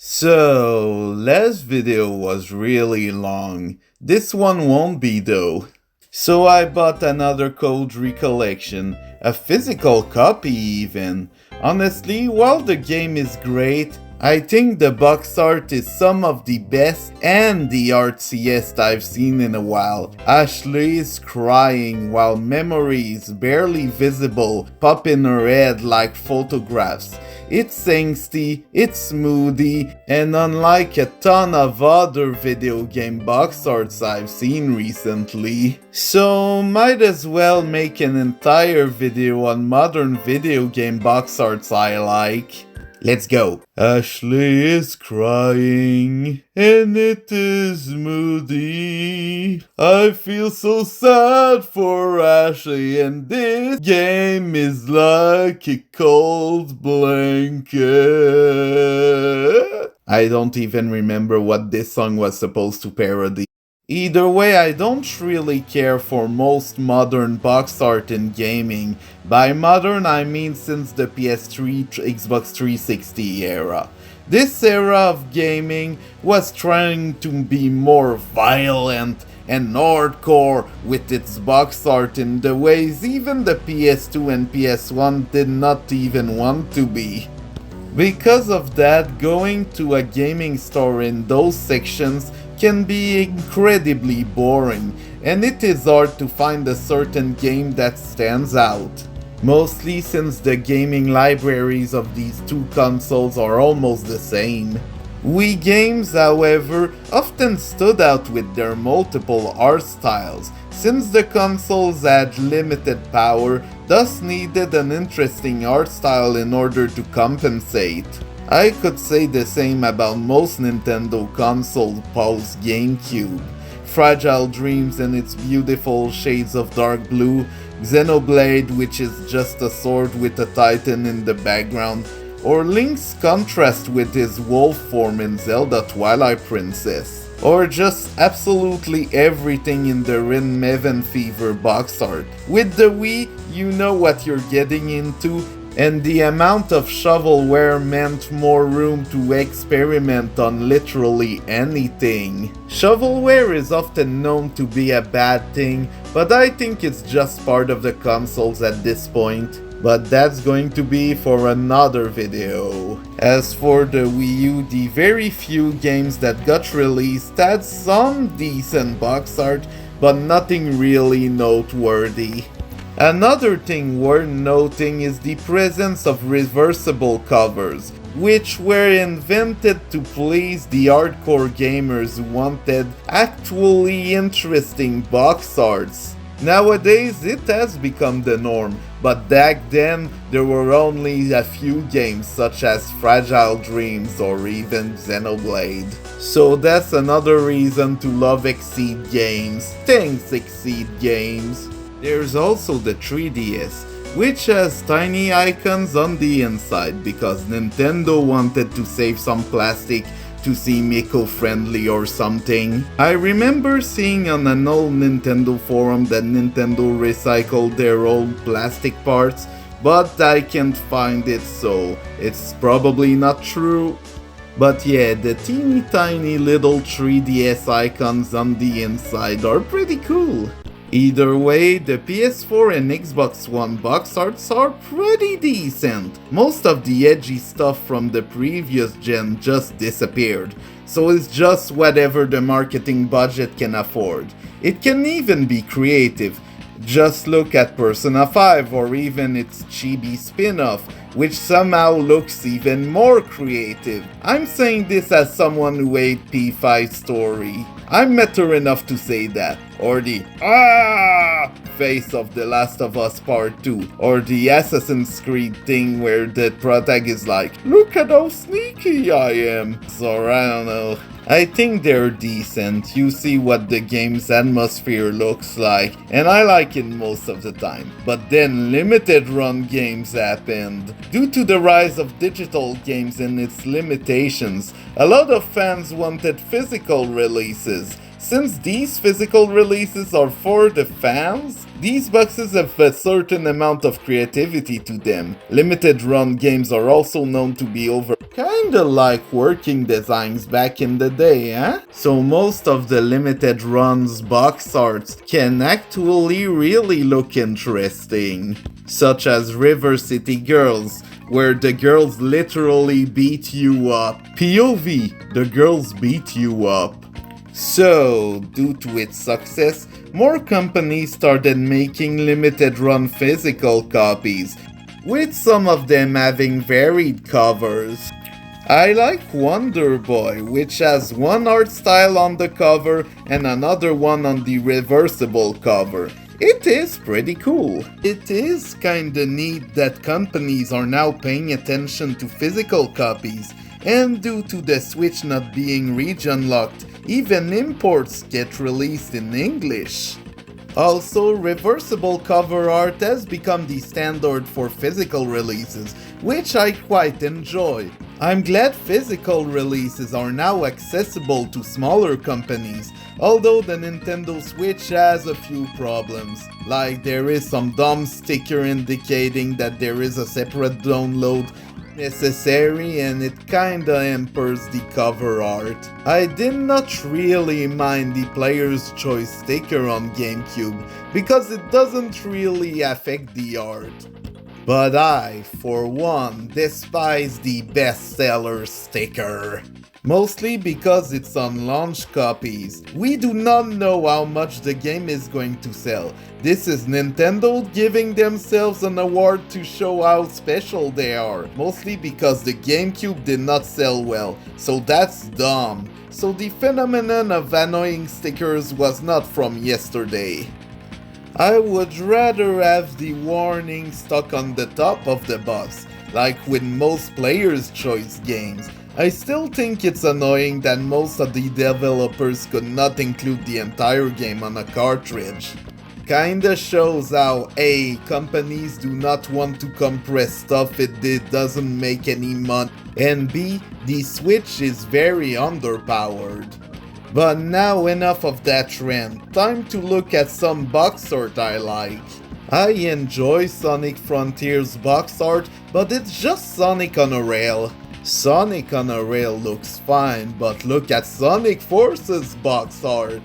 So, last video was really long. This one won't be though. So I bought another Code Recollection, a physical copy even. Honestly, while the game is great, I think the box art is some of the best and the artsiest I've seen in a while. Ashley is crying while memories, barely visible, pop in her head like photographs. It's angsty, it's moody, and unlike a ton of other video game box arts I've seen recently. So might as well make an entire video on modern video game box arts I like. Let's go. Ashley is crying, and it is moody. I feel so sad for Ashley, and this game is like a cold blanket. I don't even remember what this song was supposed to parody. Either way, I don't really care for most modern box art in gaming. By modern, I mean since the PS3, Xbox 360 era. This era of gaming was trying to be more violent and hardcore with its box art in the ways even the PS2 and PS1 did not even want to be. Because of that, going to a gaming store in those sections can be incredibly boring, and it is hard to find a certain game that stands out. Mostly since the gaming libraries of these two consoles are almost the same. Wii games, however, often stood out with their multiple art styles, since the consoles had limited power, thus needed an interesting art style in order to compensate. I could say the same about most Nintendo consoles post GameCube. Fragile Dreams and its beautiful shades of dark blue, Xenoblade, which is just a sword with a titan in the background, or Link's contrast with his wolf form in Zelda Twilight Princess, or just absolutely everything in the Rin Maven Fever box art. With the Wii, you know what you're getting into, and the amount of shovelware meant more room to experiment on literally anything. Shovelware is often known to be a bad thing, but I think it's just part of the consoles at this point. But that's going to be for another video. As for the Wii U, the very few games that got released had some decent box art, but nothing really noteworthy. Another thing worth noting is the presence of reversible covers, which were invented to please the hardcore gamers who wanted actually interesting box arts. Nowadays, it has become the norm, but back then, there were only a few games such as Fragile Dreams or even Xenoblade. So that's another reason to love Exceed games. Thanks, Exceed games. There's also the 3DS, which has tiny icons on the inside because Nintendo wanted to save some plastic to seem eco-friendly or something. I remember seeing on an old Nintendo forum that Nintendo recycled their old plastic parts, but I can't find it, so it's probably not true. But yeah, the teeny tiny little 3DS icons on the inside are pretty cool. Either way, the PS4 and Xbox One box arts are pretty decent. Most of the edgy stuff from the previous gen just disappeared, so it's just whatever the marketing budget can afford. It can even be creative. Just look at Persona 5 or even its chibi spin-off, which somehow looks even more creative. I'm saying this as someone who ate P5's story. I'm mature enough to say that. Or the face of The Last of Us Part 2. Or the Assassin's Creed thing where the protagonist is like, look at how sneaky I am. So I don't know. I think they're decent. You see what the game's atmosphere looks like, and I like it most of the time. But then limited run games happened. Due to the rise of digital games and its limitations, a lot of fans wanted physical releases. Since these physical releases are for the fans, These boxes have a certain amount of creativity to them. Limited run games are also known to be over kinda like working designs back in the day, eh? So most of the limited runs box arts can actually really look interesting. Such as River City Girls, where the girls literally beat you up. POV, the girls beat you up. So, due to its success, more companies started making limited run physical copies, with some of them having varied covers. I like Wonder Boy, which has one art style on the cover and another one on the reversible cover. It is pretty cool. It is kinda neat that companies are now paying attention to physical copies, and due to the Switch not being region locked, even imports get released in English. Also, reversible cover art has become the standard for physical releases, which I quite enjoy. I'm glad physical releases are now accessible to smaller companies, although the Nintendo Switch has a few problems. Like there is some dumb sticker indicating that there is a separate download necessary, and it kinda hampers the cover art. I did not really mind the player's choice sticker on GameCube, because it doesn't really affect the art. But I, for one, despise the bestseller sticker. Mostly because it's on launch copies. We do not know how much the game is going to sell. This is Nintendo giving themselves an award to show how special they are. Mostly because the GameCube did not sell well, so that's dumb. So the phenomenon of annoying stickers was not from yesterday. I would rather have the warning stuck on the top of the box, like with most player's choice games. I still think it's annoying that most of the developers could not include the entire game on a cartridge. Kinda shows how A. Companies do not want to compress stuff it doesn't make any money, and B. The Switch is very underpowered. But now enough of that trend, time to look at some box art I like. I enjoy Sonic Frontiers box art, but it's just Sonic on a rail. Sonic on a rail looks fine, but look at Sonic Forces box art.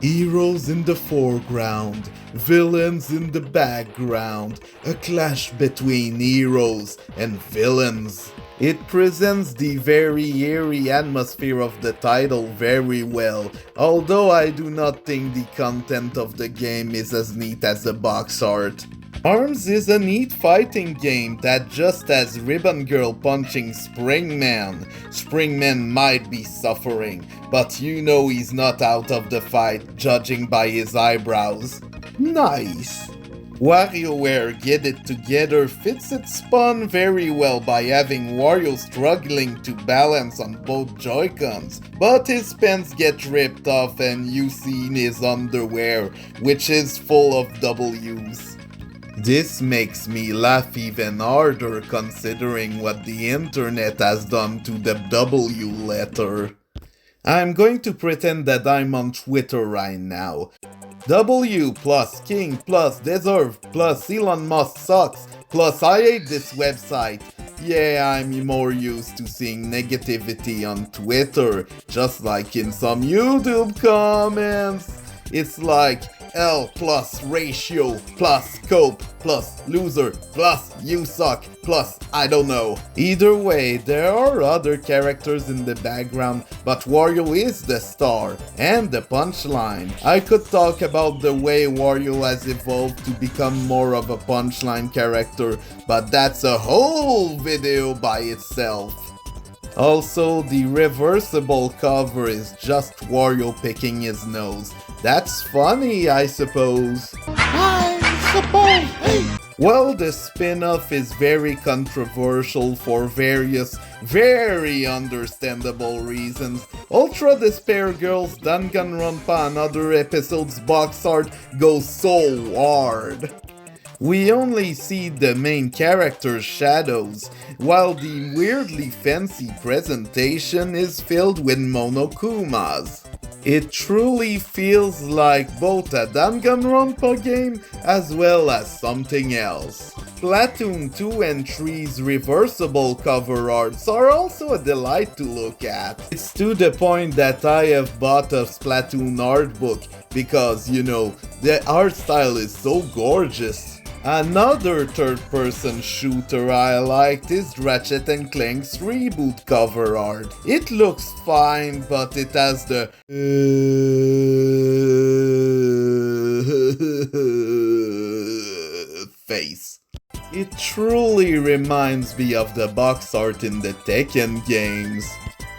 Heroes in the foreground, villains in the background, a clash between heroes and villains. It presents the very eerie atmosphere of the title very well, although I do not think the content of the game is as neat as the box art. ARMS is a neat fighting game that just has Ribbon Girl punching Springman. Springman might be suffering, but you know he's not out of the fight, judging by his eyebrows. Nice. WarioWare Get It Together fits its spun very well by having Wario struggling to balance on both Joy-Cons, but his pants get ripped off and you see his underwear, which is full of W's. This makes me laugh even harder considering what the internet has done to the W letter. I'm going to pretend that I'm on Twitter right now. W plus King plus Deserve plus Elon Musk sucks plus I hate this website. Yeah, I'm more used to seeing negativity on Twitter, just like in some YouTube comments. It's like L plus ratio plus scope plus loser plus you suck plus I don't know. Either way, there are other characters in the background, but Wario is the star and the punchline. I could talk about the way Wario has evolved to become more of a punchline character, but that's a whole video by itself. Also, the reversible cover is just Wario picking his nose. That's funny, I suppose. Well, the spin-off is very controversial for various, very understandable reasons. Ultra Despair Girls, Danganronpa and other episodes box art goes so hard. We only see the main character's shadows, while the weirdly fancy presentation is filled with monokumas. It truly feels like both a Danganronpa game as well as something else. Splatoon 2 and 3's reversible cover arts are also a delight to look at. It's to the point that I have bought a Splatoon art book because, you know, the art style is so gorgeous. Another third-person shooter I liked is Ratchet & Clank's reboot cover art. It looks fine, but it has the face. It truly reminds me of the box art in the Tekken games.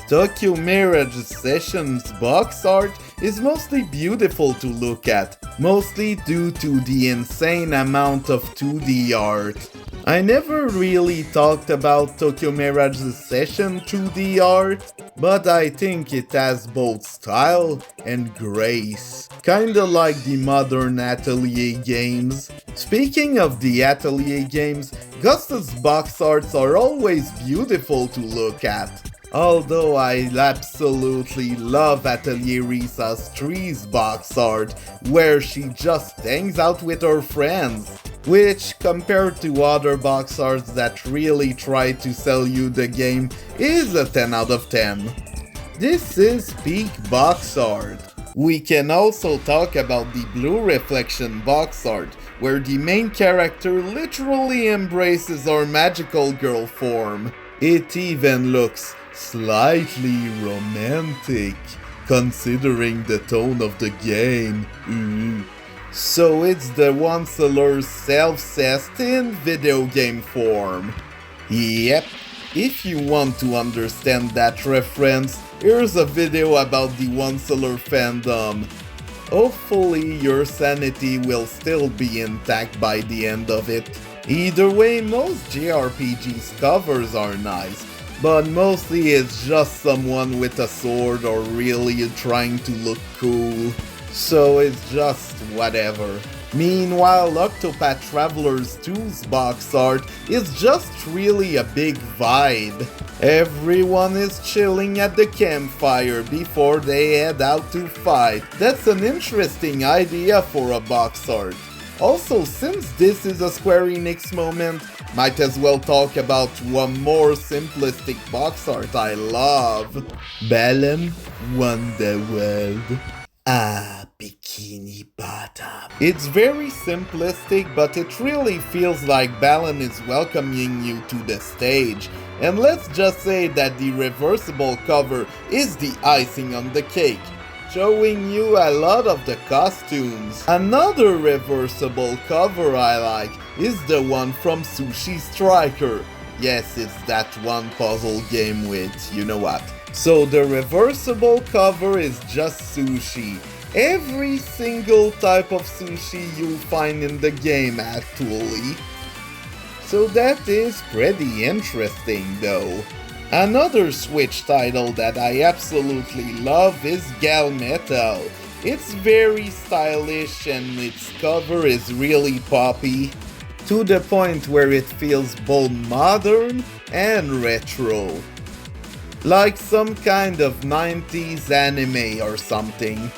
Tokyo Mirage Sessions box art is mostly beautiful to look at, mostly due to the insane amount of 2D art. I never really talked about Tokyo Mirage Session 2D art, but I think it has both style and grace, kinda like the modern Atelier games. Speaking of the Atelier games, Gus's box arts are always beautiful to look at. Although I absolutely love Atelier Risa's Trees box art, where she just hangs out with her friends, which, compared to other box arts that really try to sell you the game, is a 10 out of 10. This is peak box art. We can also talk about the Blue Reflection box art, where the main character literally embraces her magical girl form. It even looks slightly romantic, considering the tone of the game. So it's the Onceler's self-cest in video game form. Yep, if you want to understand that reference, here's a video about the Onceler fandom. Hopefully your sanity will still be intact by the end of it. Either way, most JRPG's covers are nice, but mostly it's just someone with a sword or really trying to look cool, so it's just whatever. Meanwhile, Octopath Traveler's 2's box art is just really a big vibe. Everyone is chilling at the campfire before they head out to fight. That's an interesting idea for a box art. Also, since this is a Square Enix moment, might as well talk about one more simplistic box art I love. Balan Wonderworld. Bikini Bottom. It's very simplistic, but it really feels like Balan is welcoming you to the stage. And let's just say that the reversible cover is the icing on the cake, showing you a lot of the costumes. Another reversible cover I like is the one from Sushi Striker. Yes, it's that one puzzle game with you know what. So the reversible cover is just sushi. Every single type of sushi you'll find in the game actually. So that is pretty interesting though. Another Switch title that I absolutely love is Gal Metal. It's very stylish and its cover is really poppy, to the point where it feels both modern and retro. Like some kind of 90s anime or something.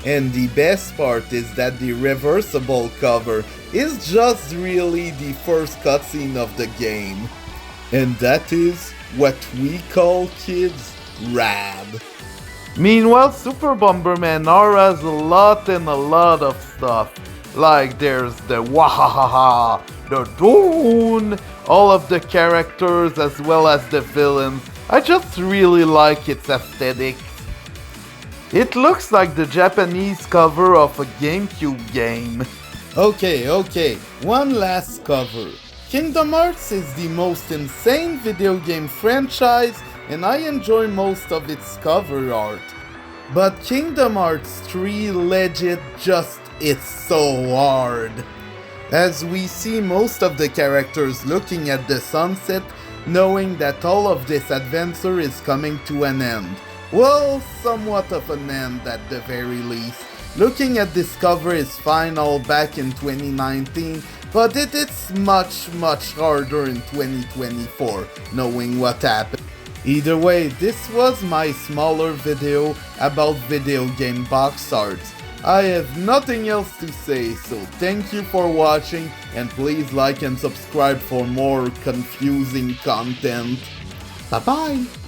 And the best part is that the reversible cover is just really the first cutscene of the game. And that is what we call kids rad. Meanwhile, Super Bomberman R has a lot of stuff. Like there's the wahahaha, the Doon, all of the characters as well as the villains. I just really like its aesthetic. It looks like the Japanese cover of a GameCube game. Okay, one last cover. Kingdom Hearts is the most insane video game franchise and I enjoy most of its cover art. But Kingdom Hearts 3 legit just it's so hard. As we see most of the characters looking at the sunset, knowing that all of this adventure is coming to an end. Well, somewhat of an end at the very least. Looking at this cover is fine all back in 2019, but it's much harder in 2024, knowing what happened. Either way, this was my smaller video about video game box art. I have nothing else to say, so thank you for watching, and please like and subscribe for more confusing content. Bye bye!